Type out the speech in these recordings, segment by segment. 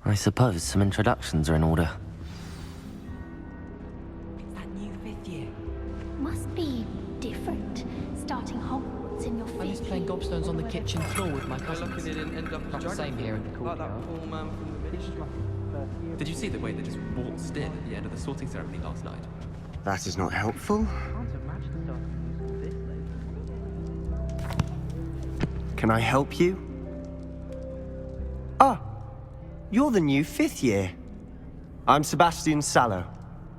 I suppose some introductions are in order. It's that new 5th year. Must be different, starting Hogwarts in your I miss 5th playing year. gobstones on the kitchen floor with my cousins. Lucky they didn't end up Not as the same here in the like that courtyard. poor man from the ministry. Did you see the way they just waltzed in at the end of the sorting ceremony last night? That is not helpful. Can I help you? Ah, you're the new 5th year. I'm Sebastian Sallow.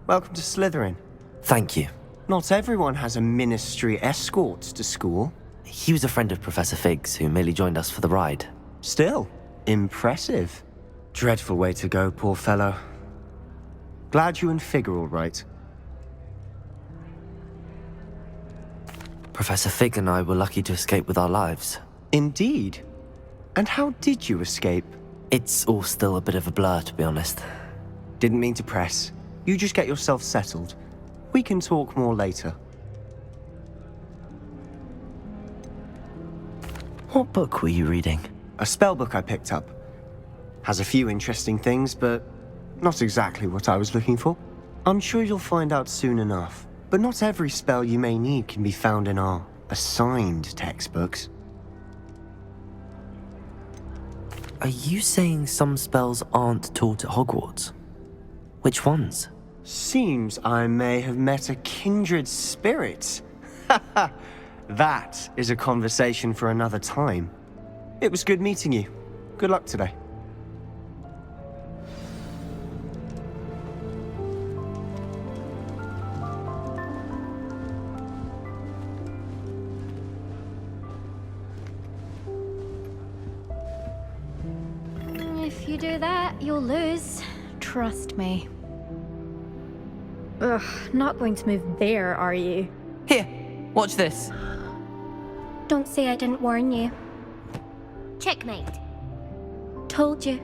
Welcome to Slytherin. Thank you. Not everyone has a ministry escort to school. He was a friend of Professor Fig's who merely joined us for the ride. Still, impressive. Dreadful way to go, poor fellow. Glad you and Fig are all right. Professor Fig and I were lucky to escape with our lives. Indeed. And how did you escape? It's all still a bit of a blur, to be honest. Didn't mean to press. You just get yourself settled. We can talk more later. What book were you reading? A spellbook I picked up. Has a few interesting things, but not exactly what I was looking for. I'm sure you'll find out soon enough. But not every spell you may need can be found in our assigned textbooks. Are you saying some spells aren't taught at Hogwarts? Which ones? Seems I may have met a kindred spirit. That is a conversation for another time. It was good meeting you. Good luck today. If you do that, you'll lose. Trust me. Ugh, not going to move there, are you? Here, watch this. Don't say I didn't warn you. Checkmate. Told you.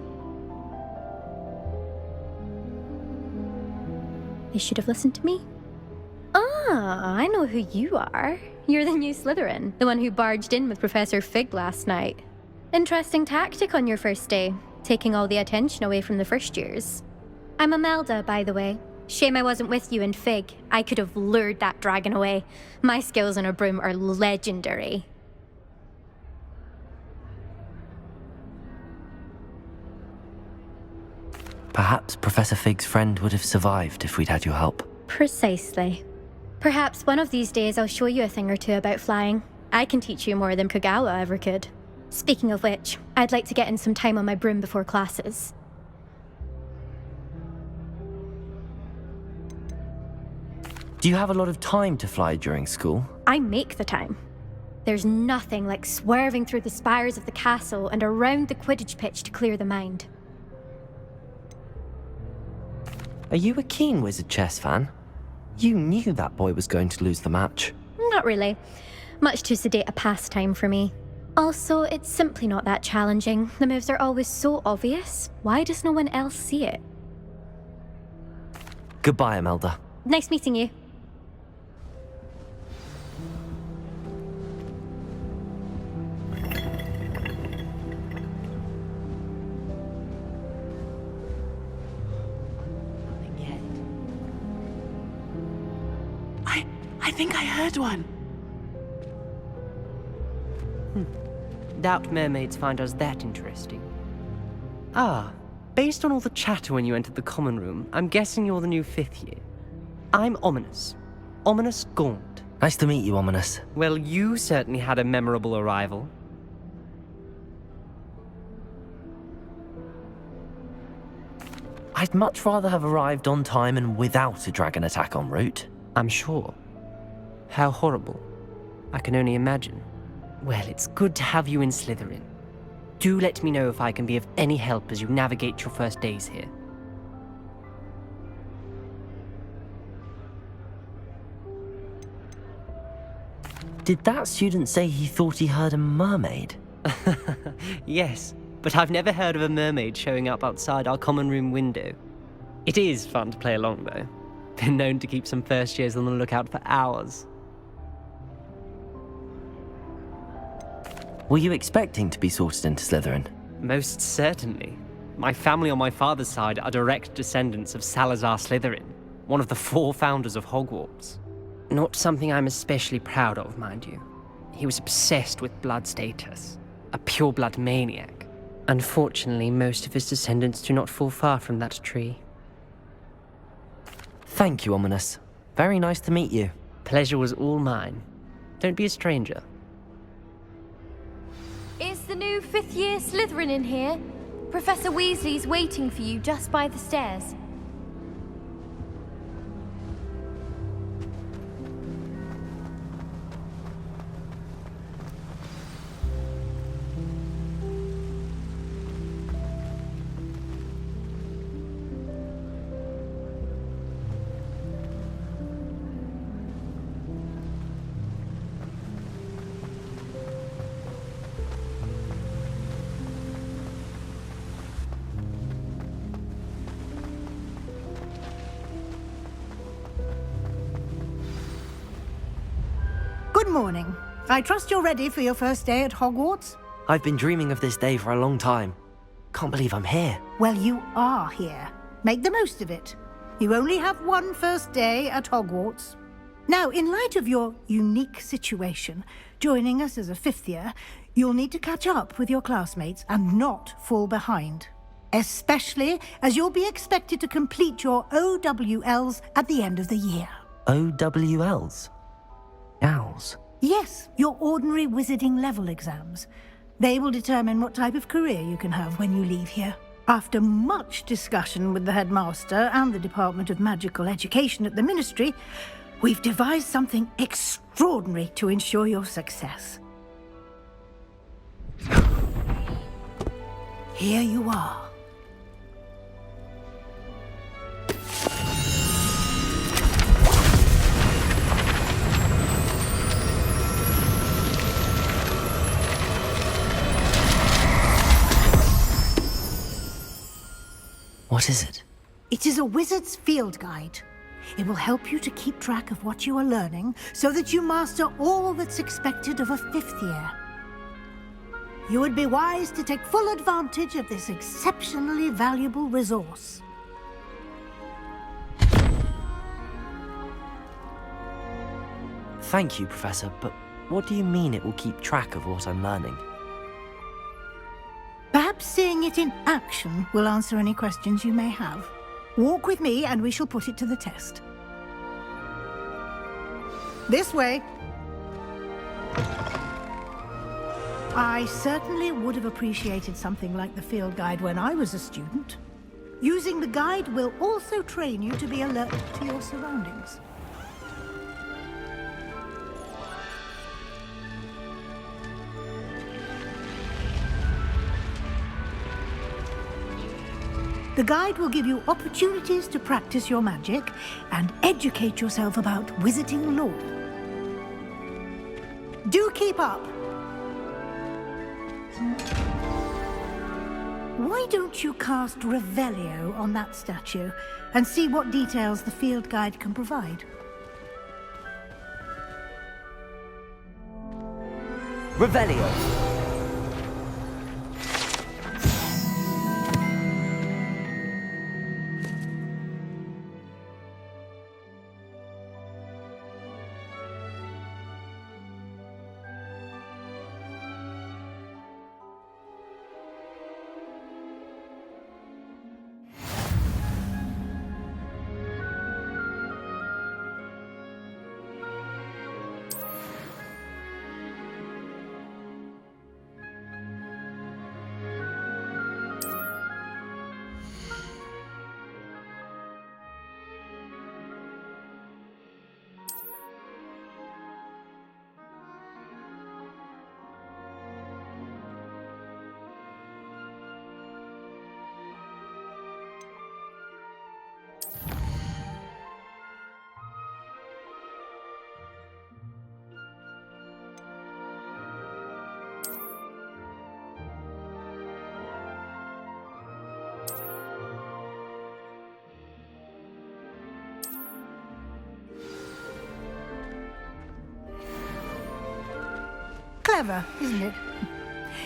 You should have listened to me. Ah, I know who you are. You're the new Slytherin, the one who barged in with Professor Fig last night. Interesting tactic on your first day, taking all the attention away from the first years. I'm Imelda, by the way. Shame I wasn't with you in Fig. I could have lured that dragon away. My skills on a broom are legendary. Perhaps Professor Fig's friend would have survived if we'd had your help. Precisely. Perhaps one of these days I'll show you a thing or two about flying. I can teach you more than Kogawa ever could. Speaking of which, I'd like to get in some time on my broom before classes. Do you have a lot of time to fly during school? I make the time. There's nothing like swerving through the spires of the castle and around the Quidditch pitch to clear the mind. Are you a keen Wizard chess fan? You knew that boy was going to lose the match. Not really. Much too sedate a pastime for me. Also, it's simply not that challenging. The moves are always so obvious. Why does no one else see it? Goodbye, Imelda. Nice meeting you. I think I heard one. Doubt mermaids find us that interesting. Ah, based on all the chatter when you entered the common room, I'm guessing you're the new 5th year. I'm Ominous. Ominous Gaunt. Nice to meet you, Ominous. Well, you certainly had a memorable arrival. I'd much rather have arrived on time and without a dragon attack en route. I'm sure. How horrible. I can only imagine. Well, it's good to have you in Slytherin. Do let me know if I can be of any help as you navigate your first days here. Did that student say he thought he heard a mermaid? Yes, but I've never heard of a mermaid showing up outside our common room window. It is fun to play along, though. Been known to keep some first years on the lookout for hours. Were you expecting to be sorted into Slytherin? Most certainly. My family on my father's side are direct descendants of Salazar Slytherin, one of the 4 founders of Hogwarts. Not something I'm especially proud of, mind you. He was obsessed with blood status, a pure-blood maniac. Unfortunately, most of his descendants do not fall far from that tree. Thank you, Ominous. Very nice to meet you. Pleasure was all mine. Don't be a stranger. Is the new 5th year Slytherin in here? Professor Weasley's waiting for you just by the stairs. Good morning. I trust you're ready for your first day at Hogwarts? I've been dreaming of this day for a long time. Can't believe I'm here. Well, you are here. Make the most of it. You only have one first day at Hogwarts. Now, in light of your unique situation, joining us as a 5th year, you'll need to catch up with your classmates and not fall behind. Especially as you'll be expected to complete your OWLs at the end of the year. OWLs? Owls? Yes, your ordinary wizarding level exams. They will determine what type of career you can have when you leave here. After much discussion with the headmaster and the Department of Magical Education at the Ministry, we've devised something extraordinary to ensure your success. Here you are. What is it? It is a wizard's field guide. It will help you to keep track of what you are learning so that you master all that's expected of a 5th year. You would be wise to take full advantage of this exceptionally valuable resource. Thank you, Professor, but what do you mean it will keep track of what I'm learning? Perhaps seeing it in action will answer any questions you may have. Walk with me and we shall put it to the test. This way. I certainly would have appreciated something like the field guide when I was a student. Using the guide will also train you to be alert to your surroundings. The guide will give you opportunities to practice your magic and educate yourself about wizarding lore. Do keep up! Why don't you cast Revelio on that statue and see what details the field guide can provide? Revelio! Clever, isn't it?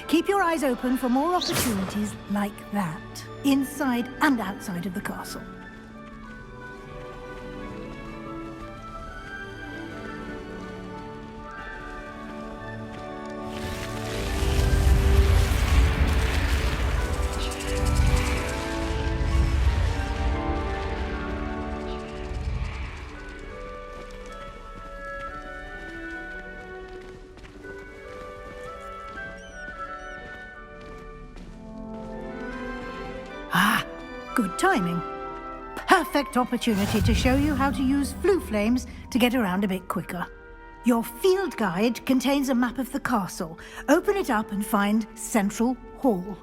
Keep your eyes open for more opportunities like that, inside and outside of the castle. Good timing. Perfect opportunity to show you how to use flue flames to get around a bit quicker. Your field guide contains a map of the castle. Open it up and find Central Hall.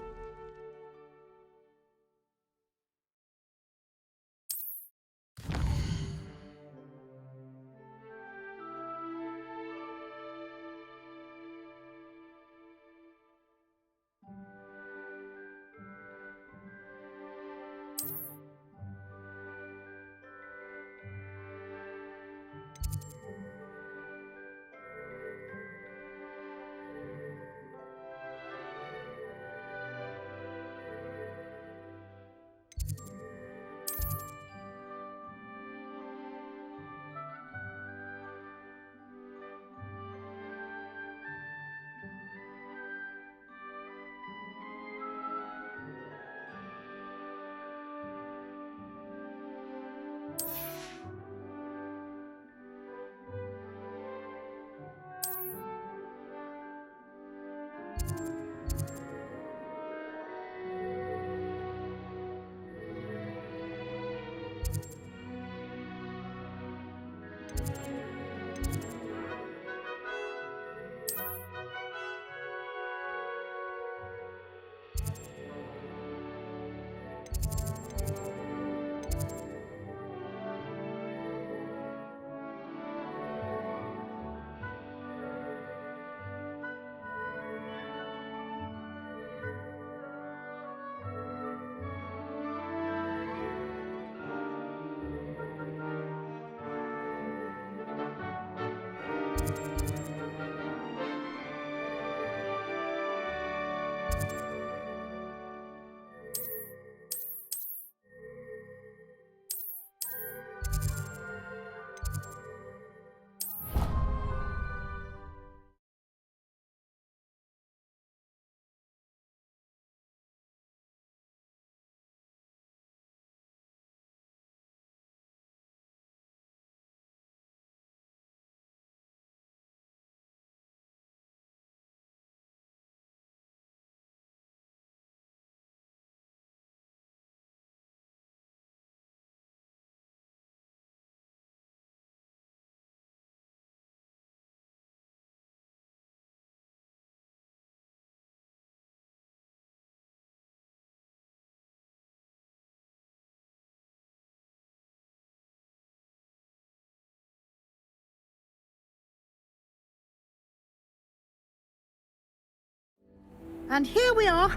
And here we are.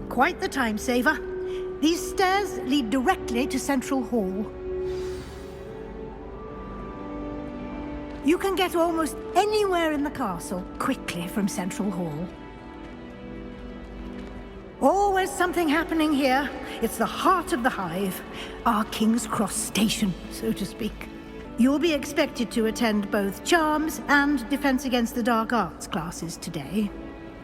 Quite the time saver. These stairs lead directly to Central Hall. You can get almost anywhere in the castle quickly from Central Hall. Always something happening here. It's the heart of the hive, our King's Cross station, so to speak. You'll be expected to attend both Charms and Defense Against the Dark Arts classes today.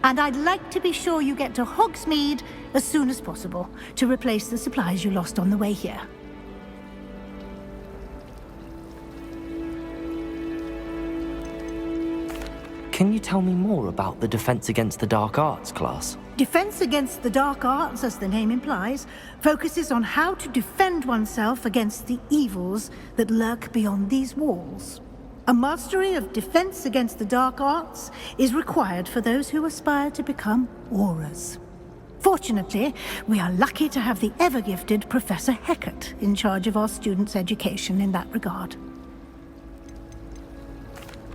And I'd like to be sure you get to Hogsmeade as soon as possible to replace the supplies you lost on the way here. Can you tell me more about the Defense Against the Dark Arts class? Defense Against the Dark Arts, as the name implies, focuses on how to defend oneself against the evils that lurk beyond these walls. A mastery of Defense Against the Dark Arts is required for those who aspire to become Aurors. Fortunately, we are lucky to have the ever-gifted Professor Hecat in charge of our students' education in that regard.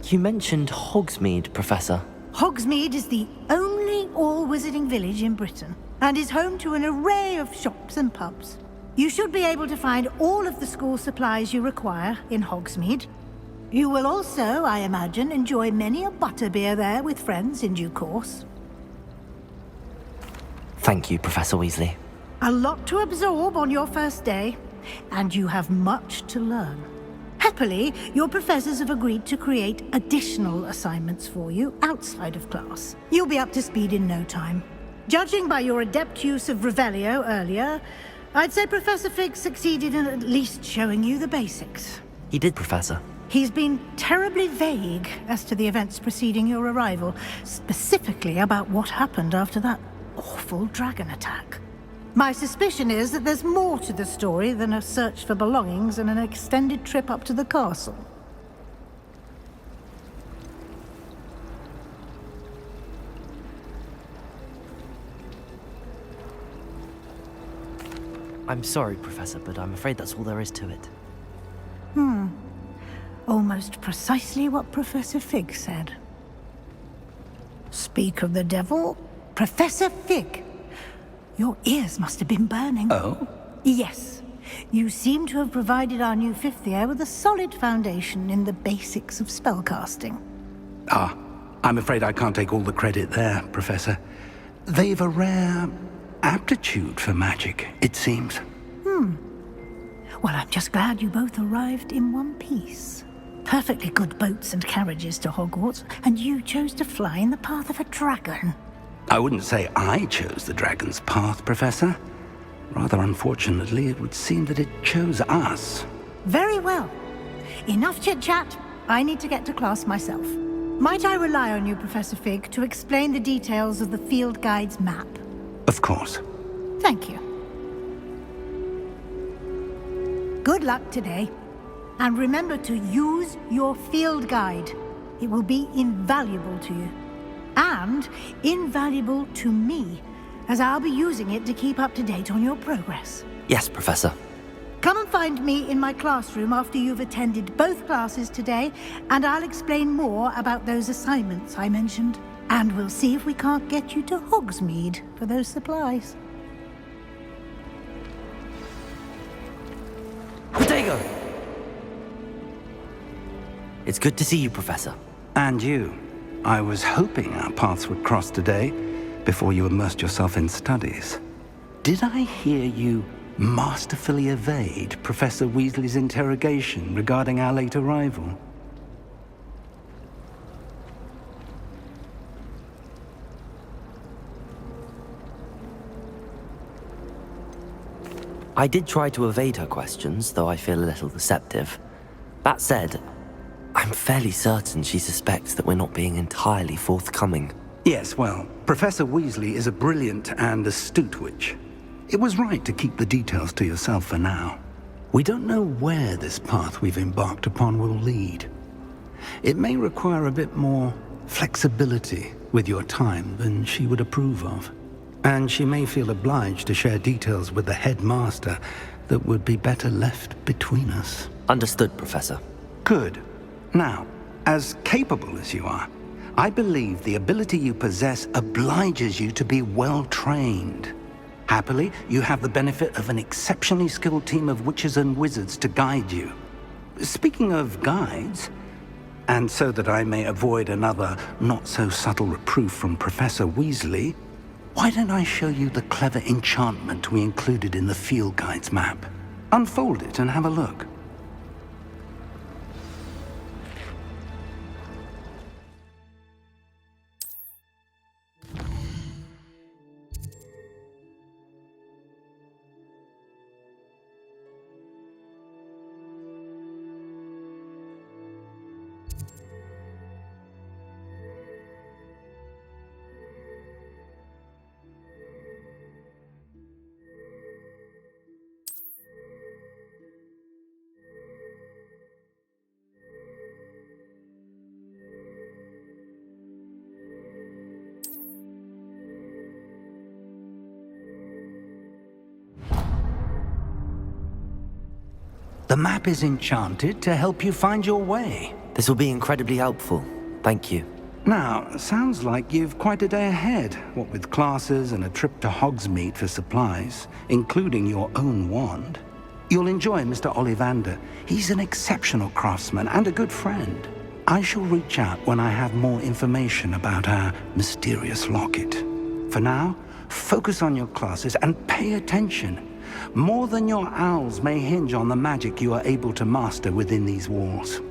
You mentioned Hogsmeade, Professor. Hogsmeade is the only all-wizarding village in Britain, and is home to an array of shops and pubs. You should be able to find all of the school supplies you require in Hogsmeade. You will also, I imagine, enjoy many a butterbeer there with friends in due course. Thank you, Professor Weasley. A lot to absorb on your first day, and you have much to learn. Happily, your professors have agreed to create additional assignments for you outside of class. You'll be up to speed in no time. Judging by your adept use of Revelio earlier, I'd say Professor Fig succeeded in at least showing you the basics. He did, Professor. He's been terribly vague as to the events preceding your arrival, specifically about what happened after that awful dragon attack. My suspicion is that there's more to the story than a search for belongings and an extended trip up to the castle. I'm sorry, Professor, but I'm afraid that's all there is to it. Almost precisely what Professor Fig said. Speak of the devil, Professor Fig. Your ears must have been burning. Oh? Yes. You seem to have provided our new fifth year with a solid foundation in the basics of spellcasting. Ah, I'm afraid I can't take all the credit there, Professor. They've a rare aptitude for magic, it seems. Well, I'm just glad you both arrived in one piece. Perfectly good boats and carriages to Hogwarts, and you chose to fly in the path of a dragon. I wouldn't say I chose the dragon's path, Professor. Rather unfortunately, it would seem that it chose us. Very well. Enough chit-chat. I need to get to class myself. Might I rely on you, Professor Fig, to explain the details of the field guide's map? Of course. Thank you. Good luck today. And remember to use your field guide. It will be invaluable to you. And invaluable to me, as I'll be using it to keep up to date on your progress. Yes, Professor. Come and find me in my classroom after you've attended both classes today, and I'll explain more about those assignments I mentioned. And we'll see if we can't get you to Hogsmeade for those supplies. Protego! It's good to see you, Professor. And you. I was hoping our paths would cross today, before you immersed yourself in studies. Did I hear you masterfully evade Professor Weasley's interrogation regarding our late arrival? I did try to evade her questions, though I feel a little deceptive. That said, I'm fairly certain she suspects that we're not being entirely forthcoming. Yes, well, Professor Weasley is a brilliant and astute witch. It was right to keep the details to yourself for now. We don't know where this path we've embarked upon will lead. It may require a bit more flexibility with your time than she would approve of. And she may feel obliged to share details with the headmaster that would be better left between us. Understood, Professor. Good. Now, as capable as you are, I believe the ability you possess obliges you to be well trained. Happily, you have the benefit of an exceptionally skilled team of witches and wizards to guide you. Speaking of guides, and so that I may avoid another not-so-subtle reproof from Professor Weasley, why don't I show you the clever enchantment we included in the field guide's map? Unfold it and have a look. The map is enchanted to help you find your way. This will be incredibly helpful. Thank you. Now, sounds like you've quite a day ahead, what with classes and a trip to Hogsmeade for supplies, including your own wand. You'll enjoy Mr. Ollivander. He's an exceptional craftsman and a good friend. I shall reach out when I have more information about our mysterious locket. For now, Focus on your classes and pay attention. More than your owls may hinge on the magic you are able to master within these walls.